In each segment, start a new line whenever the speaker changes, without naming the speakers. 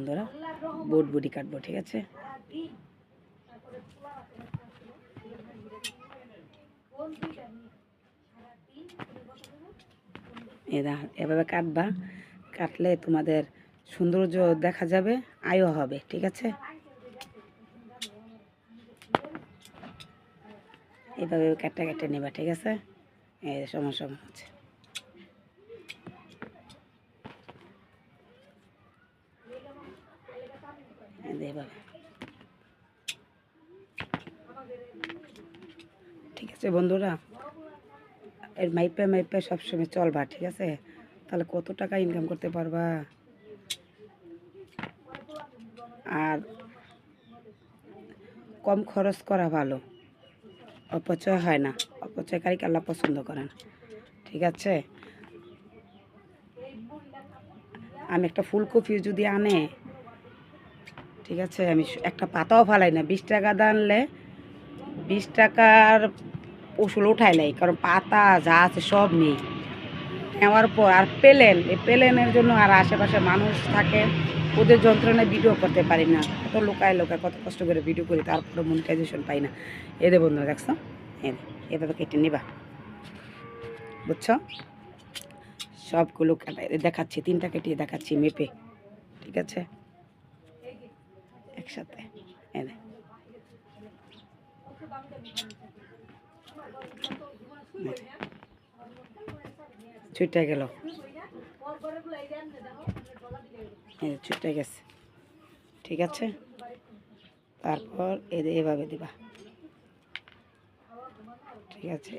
বন্ধুরা বোট বুটি কাটবো, ঠিক আছে। এভাবে কাটবা, কাটলে তোমাদের সৌন্দর্য দেখা যাবে, আয়ও হবে, ঠিক আছে। এভাবে কেটে কেটে নেবা, ঠিক আছে। এই সমান সমান আছে। এভাবে, ঠিক আছে বন্ধুরা। এর মাইপে মাইপে সবসময় চলবা, ঠিক আছে। তাহলে কত টাকা ইনকাম করতে পারবা। আর কম খরচ করা ভালো, অপচয় হয় না, অপচয়কারীকে আল্লাহ পছন্দ করেন, ঠিক আছে। আমি একটা ফুলকপি যদি আনে, ঠিক আছে, আমি একটা পাতাও ফালাই না। 20 টাকা দানলে 20 টাকার ওষুধ উঠাই নাই, কারণ পাতা যা আছে সব নেই। নেওয়ার পর আর প্লেন, এই প্লেনের জন্য আর আশেপাশে মানুষ থাকে, ওদের যন্ত্রণায় ভিডিও করতে পারি না। কত লোকায় লোকায় কত কষ্ট করে ভিডিও করি, তারপরে মনিটাইজেশন পাই না। এদের বন্ধুরা দেখছো, এভাবে কেটে নিবা, বুঝছো। সবগুলো দেখাচ্ছি, 3টা কেটে দেখাচ্ছি মেপে, ঠিক আছে, একসাথে। ছুটে গেল, ছুটে গেছে, ঠিক আছে। তারপর এভাবে দিবা, ঠিক আছে।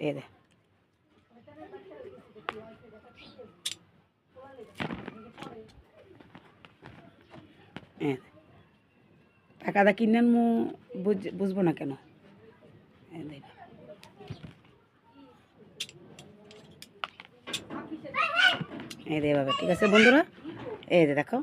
টাকাটা কিনেন মু বুঝবো না কেন। এভাবে, ঠিক আছে বন্ধুরা। এই যে দেখো।